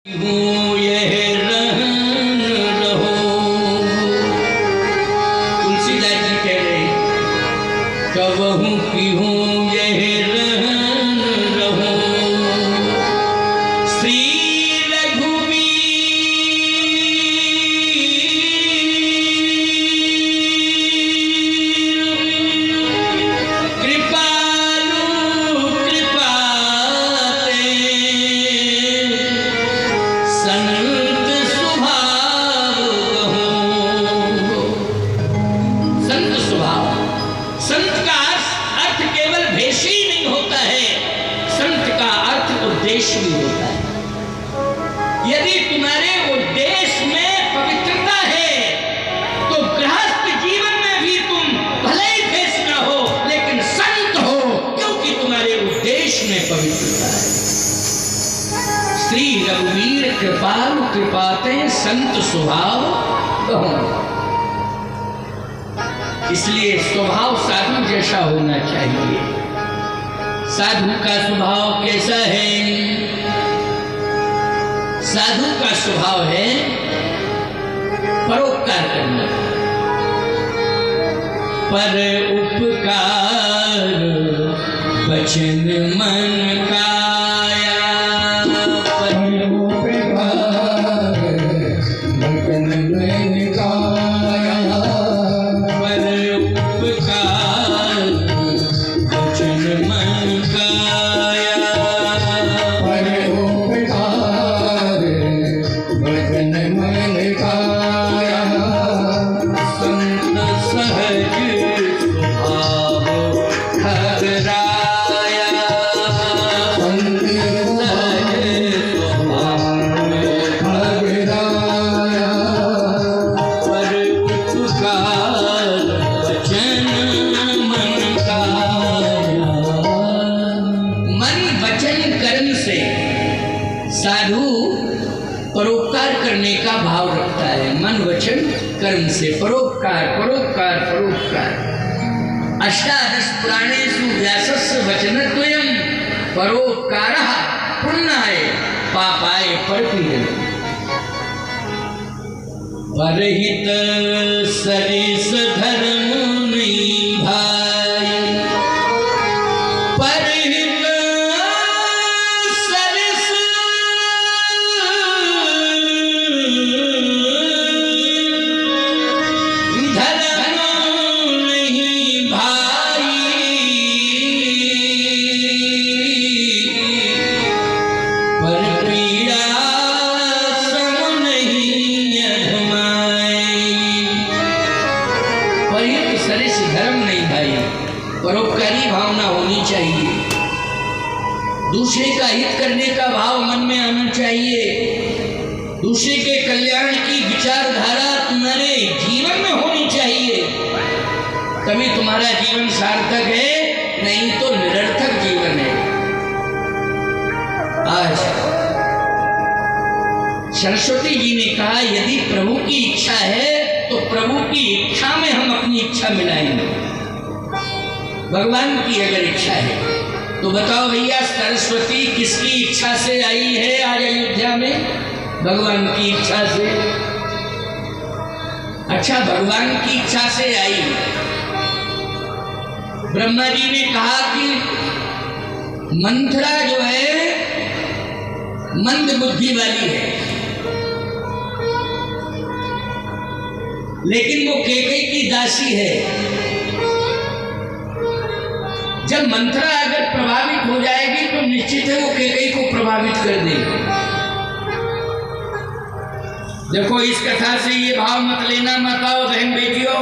तुलसीदास जी कह रहे कबहू की हूँ यह रहन रहो श्री रघुवीर कृपालु कृपाते संत स्वभाव कहो। संत स्वभाव, संत का अर्थ केवल भेष ही नहीं होता है, संत का अर्थ उद्देश्य भी होता है। यदि तुम्हारे उद्देश्य में पवित्रता है तो गृहस्थ जीवन में भी तुम भले ही भेष न हो लेकिन संत हो, क्योंकि तुम्हारे उद्देश्य में पवित्रता है। श्री रघुवीर कृपालु कृपाते संत स्वभाव कहो। इसलिए स्वभाव साधु जैसा होना चाहिए। साधु का स्वभाव कैसा है? साधु का स्वभाव है परोपकार करना। पर उपकार वचन मन काया, पर उपकार वचन मन काया, पर उपकार वचन मन काया, पर उपकार वचन मन काया। संत सहज स्वभाव ठहराया, संत सहज स्वभाव ठहराया, पर उपकार वचन मन काया। मन वचन कर्म से साधु परोपकार करने का भाव रखता है। मन वचन कर्म से परोपकार परोपकार परोपकार। अष्टादश पुराणेषु व्यासस्य वचनद्वयं परोपकारः पुण्याय पापाय परपीडनम्। परहित सरिस धर्म नहीं भाई, परहित सरिस धर्म नहीं भाई, पर पीड़ा सम नहीं अधमाई। परहित सरिस धर्म नहीं भाई, परोपकारी भावना होनी चाहिए। दूसरे का हित करने का भाव मन में आना चाहिए। दूसरे के कल्याण की विचारधारा तुम्हारे जीवन में होनी चाहिए, तभी तुम्हारा जीवन सार्थक है, नहीं तो निरर्थक जीवन है। आज सरस्वती जी ने कहा यदि प्रभु की इच्छा है तो प्रभु की इच्छा में हम अपनी इच्छा मिलाएंगे। भगवान की अगर इच्छा है तो बताओ भैया, सरस्वती किसकी इच्छा से आई है आज अयोध्या में? भगवान की इच्छा से। अच्छा, भगवान की इच्छा से आई। ब्रह्मा जी ने कहा कि मंथरा जो है मंद बुद्धि वाली है, लेकिन वो कैकेयी की दासी है। जब मंथरा अगर प्रभावित हो जाएगी तो निश्चित है वो कैकेयी को प्रभावित कर देगी। देखो, इस कथा से ये भाव मत लेना, मत आओ बहन बेटियों,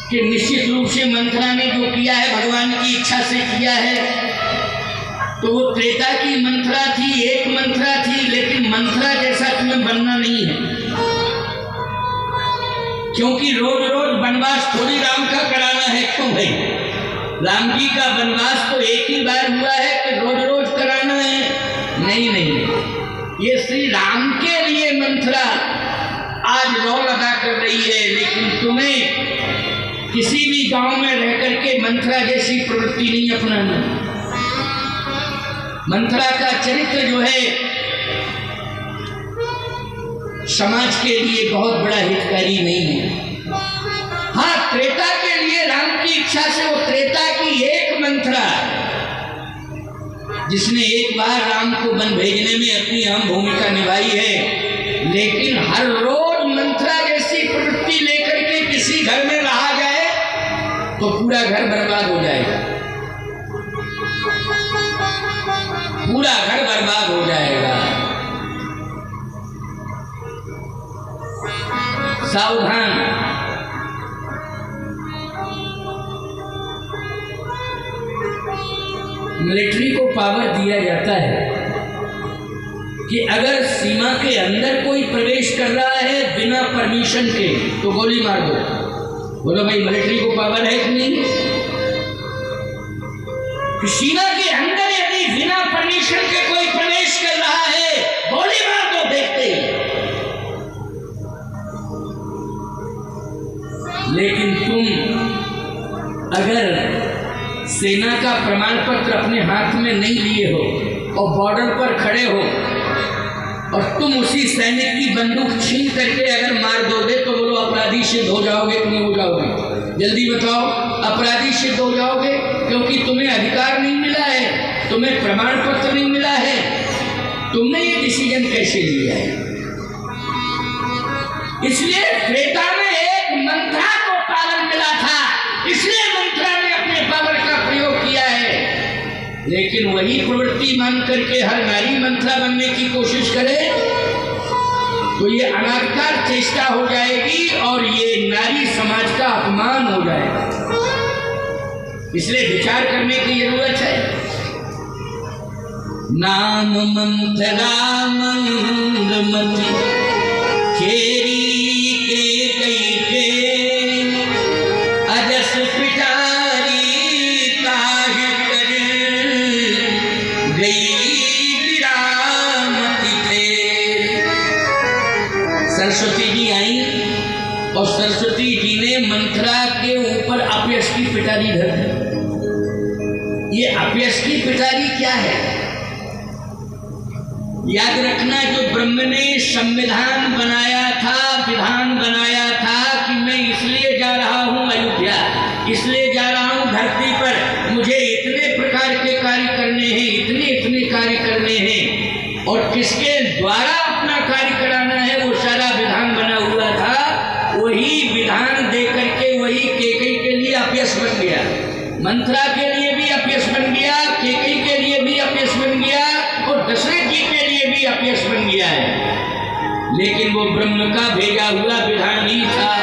कि निश्चित रूप से मंथरा ने जो किया है भगवान की इच्छा से किया है। तो वो त्रेता की मंथरा थी, एक मंथरा थी, लेकिन मंथरा जैसा तुम्हें बनना नहीं है, क्योंकि रोज रोज वनवास थोड़ी राम का कराना है। क्यों भाई? राम जी का वनवास तो एक ही बार हुआ है कि रोज रोज कराना है? नहीं नहीं, ये श्री राम के लिए मंथरा आज रोल अदा कर रही है, लेकिन तुम्हें किसी भी गांव में रह करके मंथरा जैसी प्रवृत्ति नहीं अपनाना। मंथरा का चरित्र जो है समाज के लिए बहुत बड़ा हितकारी नहीं है। हाँ, त्रेता के लिए राम की इच्छा से वो त्रेता की एक मंथरा जिसने एक बार राम को वन भेजने में अपनी अहम भूमिका निभाई है, लेकिन हर रोज मंथरा जैसी प्रवृत्ति लेकर के किसी घर में रहा जाए तो पूरा घर बर्बाद हो जाएगा, पूरा घर बर्बाद हो जाएगा। सावधान। मिलिट्री को पावर दिया जाता है कि अगर सीमा के अंदर कोई प्रवेश कर रहा है बिना परमिशन के तो गोली मार दो। बोलो भाई, मिलिट्री को पावर है कि नहीं? कि सीमा के अंदर यदि बिना परमिशन के कोई प्रवेश कर रहा है गोली मार दो, देखते ही। लेकिन तुम अगर सेना का प्रमाण पत्र अपने हाथ में नहीं लिए हो और बॉर्डर पर खड़े हो और तुम उसी सैनिक की बंदूक छीन करके अगर मार दोगे तो बोलो अपराधी सिद्ध हो जाओगे कि नहीं हो जाओगे? जल्दी बताओ, अपराधी सिद्ध हो जाओगे, क्योंकि तुम्हें अधिकार नहीं मिला है, तुम्हें प्रमाण पत्र नहीं मिला है। तुमने ये डिसीजन कैसे लिया है? इसलिए त्रेता में एक मंथरा को पावर मिला था, इसलिए मंथरा ने अपने पावर का प्रयोग किया है। लेकिन वही प्रवृत्ति मान करके हर नारी मंथरा बनने की कोशिश करे तो ये अनाकार चेष्टा हो जाएगी और ये नारी समाज का अपमान हो जाएगा। इसलिए विचार करने की जरूरत है। नाम मंथरा मंदमती खेरी के कई के अजस पिटारी काहे कर गई विरामती थे। सरस्वती जी आई और सरस्वती जी ने मंथरा के ऊपर अपयश की पिटारी धर दी। ये अपयश की पिटारी क्या है? याद रखना, जो ब्रह्म ने संविधान बनाया था, विधान बनाया था कि मैं इसलिए जा रहा हूं अयोध्या, इसलिए जा रहा हूं धरती पर, मुझे इतने प्रकार के कार्य करने हैं, इतने इतने कार्य करने हैं, और किसके द्वारा अपना कार्य कराना है वो सारा विधान बना हुआ था। वही विधान दे करके वही कैकेयी के लिए अपयश बन गया, मंथरा के लिए भी अपयश बन गया, कैकेयी के लिए भी अपयश बन गया और दशरथ जी के लिए भी अपयश बन गया है। लेकिन वो ब्रह्म का भेजा हुआ विधान ही था।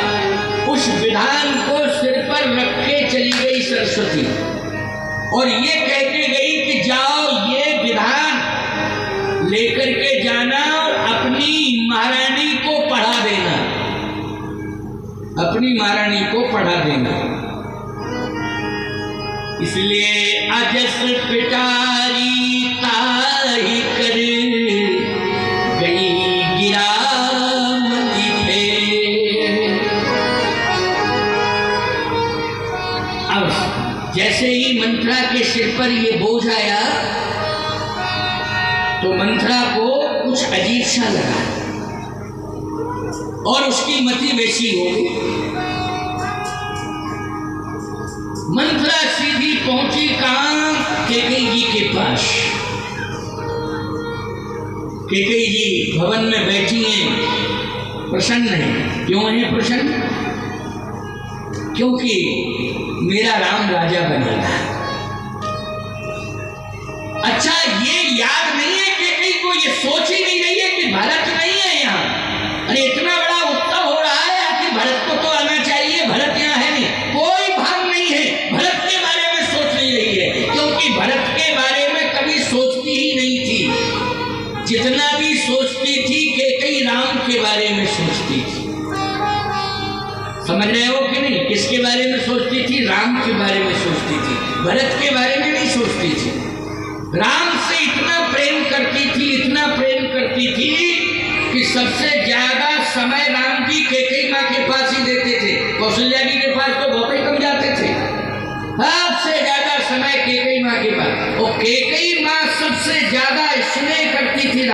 उस विधान को सिर पर रख के चली गई सरस्वती और ये कह के गई कि जाओ ये विधान लेकर के जाना और अपनी महारानी को पढ़ा देना, अपनी महारानी को पढ़ा देना। इसलिए अजस पिटारी ताही कर गई गिरामती थे। अब जैसे ही मंथरा के सिर पर ये बोझ आया तो मंथरा को कुछ अजीब सा लगा और उसकी मति वैसी हो गई। मंथरा सीधी पहुंची कहां? कैकेयी जी के पास। कैकेयी जी भवन में बैठी हैं, प्रसन्न हैं। क्यों हैं प्रसन्न? क्योंकि मेरा राम राजा बनेगा। अच्छा, ये याद नहीं है कैकेयी को, ये सोच ही नहीं रही है कि भरत नहीं है यहाँ। अरे इतना बड़ा उत्सव हो रहा है कि भरत को तो आना चाहिए, भरत यहाँ है नहीं, कोई भाव नहीं है, भरत के बारे में सोच नहीं रही है, क्योंकि भरत के बारे में कभी सोचती ही नहीं थी। जितना भी सोचती थी कैकेयी राम के बारे में सोचती थी। समझ रहे हो कि नहीं? किसके बारे में सोचती थी? राम के बारे में सोचती थी, भरत के बारे में नहीं सोचती थी। राम से इतना प्रेम करती थी, इतना प्रेम करती थी कि सबसे ज्यादा समय राम जी कैकेयी माँ के पास ही देते थे। कौशल्या जी के पास तो बहुत ही कम जाते थे। सबसे ज्यादा समय कैकेयी माँ के पास, और कैकेयी माँ सब सबसे ज्यादा स्नेह करती थी